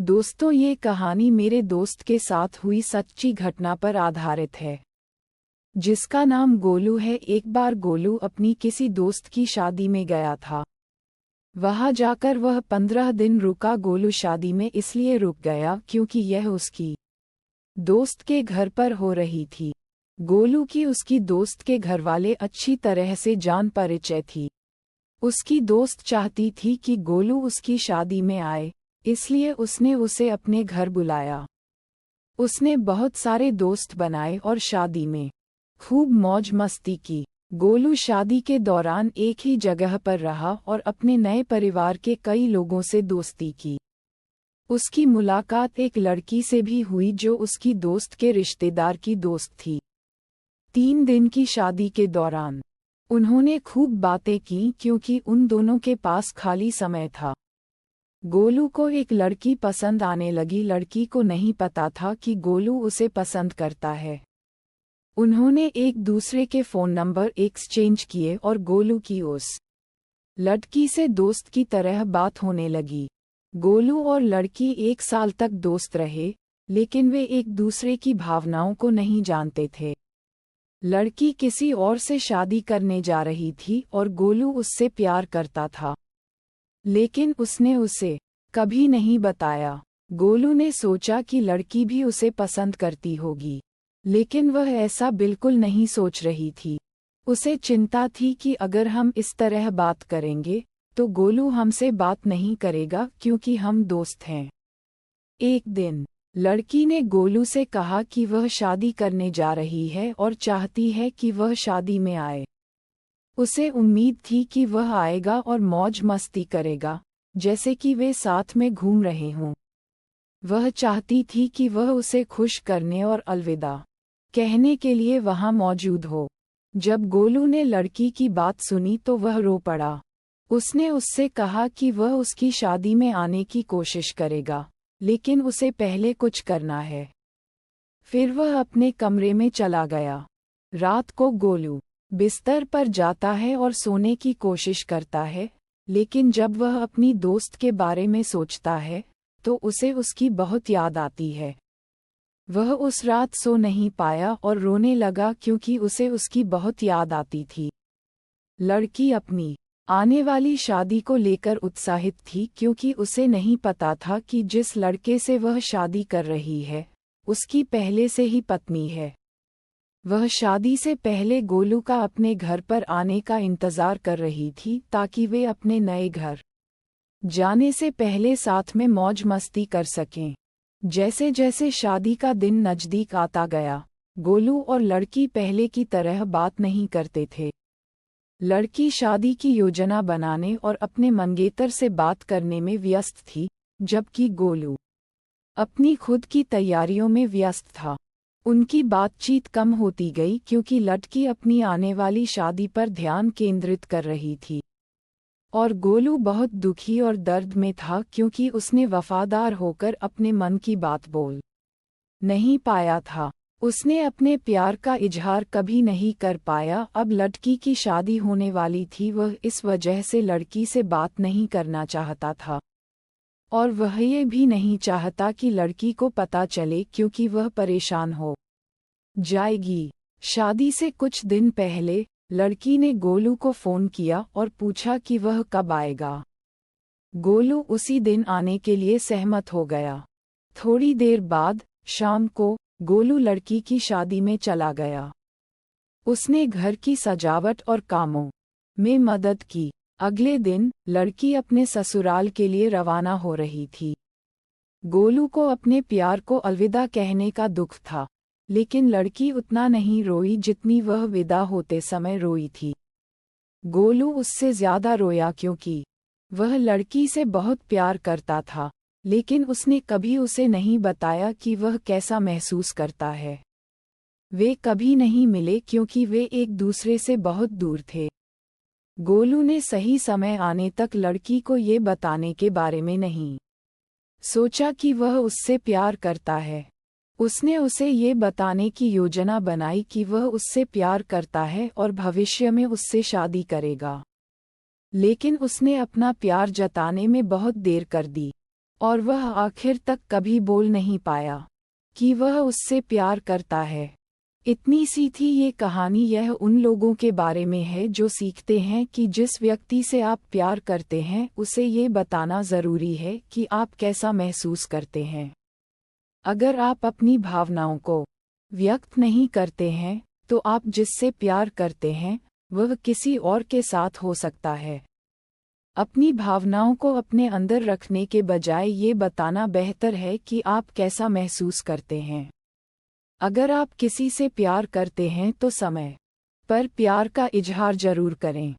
दोस्तों, ये कहानी मेरे दोस्त के साथ हुई सच्ची घटना पर आधारित है, जिसका नाम गोलू है। एक बार गोलू अपनी किसी दोस्त की शादी में गया था। वहां जाकर वह 15 दिन रुका। गोलू शादी में इसलिए रुक गया क्योंकि यह उसकी दोस्त के घर पर हो रही थी। गोलू की उसकी दोस्त के घरवाले अच्छी तरह से जान परिचय थी। उसकी दोस्त चाहती थी कि गोलू उसकी शादी में आए, इसलिए उसने उसे अपने घर बुलाया। उसने बहुत सारे दोस्त बनाए और शादी में खूब मौज मस्ती की। गोलू शादी के दौरान एक ही जगह पर रहा और अपने नए परिवार के कई लोगों से दोस्ती की। उसकी मुलाकात एक लड़की से भी हुई जो उसकी दोस्त के रिश्तेदार की दोस्त थी। 3 दिन की शादी के दौरान उन्होंने खूब बातें की क्योंकि उन दोनों के पास खाली समय था। गोलू को एक लड़की पसंद आने लगी। लड़की को नहीं पता था कि गोलू उसे पसंद करता है। उन्होंने एक दूसरे के फ़ोन नंबर एक्सचेंज किए और गोलू की उस लड़की से दोस्त की तरह बात होने लगी। गोलू और लड़की 1 साल तक दोस्त रहे, लेकिन वे एक दूसरे की भावनाओं को नहीं जानते थे। लड़की किसी और से शादी करने जा रही थी और गोलू उससे प्यार करता था, लेकिन उसने उसे कभी नहीं बताया। गोलू ने सोचा कि लड़की भी उसे पसंद करती होगी, लेकिन वह ऐसा बिल्कुल नहीं सोच रही थी। उसे चिंता थी कि अगर हम इस तरह बात करेंगे तो गोलू हमसे बात नहीं करेगा क्योंकि हम दोस्त हैं। एक दिन लड़की ने गोलू से कहा कि वह शादी करने जा रही है और चाहती है कि वह शादी में आए। उसे उम्मीद थी कि वह आएगा और मौज मस्ती करेगा, जैसे कि वे साथ में घूम रहे हों। वह चाहती थी कि वह उसे खुश करने और अलविदा कहने के लिए वहां मौजूद हो। जब गोलू ने लड़की की बात सुनी तो वह रो पड़ा। उसने उससे कहा कि वह उसकी शादी में आने की कोशिश करेगा, लेकिन उसे पहले कुछ करना है। फिर वह अपने कमरे में चला गया। रात को गोलू बिस्तर पर जाता है और सोने की कोशिश करता है, लेकिन जब वह अपनी दोस्त के बारे में सोचता है तो उसे उसकी बहुत याद आती है। वह उस रात सो नहीं पाया और रोने लगा क्योंकि उसे उसकी बहुत याद आती थी। लड़की अपनी आने वाली शादी को लेकर उत्साहित थी क्योंकि उसे नहीं पता था कि जिस लड़के से वह शादी कर रही है, उसकी पहले से ही पत्नी है। वह शादी से पहले गोलू का अपने घर पर आने का इंतजार कर रही थी ताकि वे अपने नए घर जाने से पहले साथ में मौज मस्ती कर सकें। जैसे जैसे शादी का दिन नजदीक आता गया, गोलू और लड़की पहले की तरह बात नहीं करते थे। लड़की शादी की योजना बनाने और अपने मंगेतर से बात करने में व्यस्त थी, जबकि गोलू अपनी खुद की तैयारियों में व्यस्त था। उनकी बातचीत कम होती गई क्योंकि लड़की अपनी आने वाली शादी पर ध्यान केंद्रित कर रही थी, और गोलू बहुत दुखी और दर्द में था क्योंकि उसने वफादार होकर अपने मन की बात बोल नहीं पाया था। उसने अपने प्यार का इजहार कभी नहीं कर पाया। अब लड़की की शादी होने वाली थी, वह इस वजह से लड़की से बात नहीं करना चाहता था, और वह ये भी नहीं चाहता कि लड़की को पता चले क्योंकि वह परेशान हो जाएगी। शादी से कुछ दिन पहले लड़की ने गोलू को फ़ोन किया और पूछा कि वह कब आएगा। गोलू उसी दिन आने के लिए सहमत हो गया। थोड़ी देर बाद शाम को गोलू लड़की की शादी में चला गया। उसने घर की सजावट और कामों में मदद की। अगले दिन लड़की अपने ससुराल के लिए रवाना हो रही थी। गोलू को अपने प्यार को अलविदा कहने का दुख था, लेकिन लड़की उतना नहीं रोई जितनी वह विदा होते समय रोई थी। गोलू उससे ज्यादा रोया क्योंकि वह लड़की से बहुत प्यार करता था, लेकिन उसने कभी उसे नहीं बताया कि वह कैसा महसूस करता है। वे कभी नहीं मिले क्योंकि वे एक दूसरे से बहुत दूर थे। गोलू ने सही समय आने तक लड़की को ये बताने के बारे में नहीं सोचा कि वह उससे प्यार करता है। उसने उसे ये बताने की योजना बनाई कि वह उससे प्यार करता है और भविष्य में उससे शादी करेगा, लेकिन उसने अपना प्यार जताने में बहुत देर कर दी। और वह आखिर तक कभी बोल नहीं पाया कि वह उससे प्यार करता है। इतनी सी थी ये कहानी। यह उन लोगों के बारे में है जो सीखते हैं कि जिस व्यक्ति से आप प्यार करते हैं उसे ये बताना ज़रूरी है कि आप कैसा महसूस करते हैं। अगर आप अपनी भावनाओं को व्यक्त नहीं करते हैं तो आप जिससे प्यार करते हैं वह किसी और के साथ हो सकता है। अपनी भावनाओं को अपने अंदर रखने के बजाय ये बताना बेहतर है कि आप कैसा महसूस करते हैं। अगर आप किसी से प्यार करते हैं तो समय पर प्यार का इजहार जरूर करें।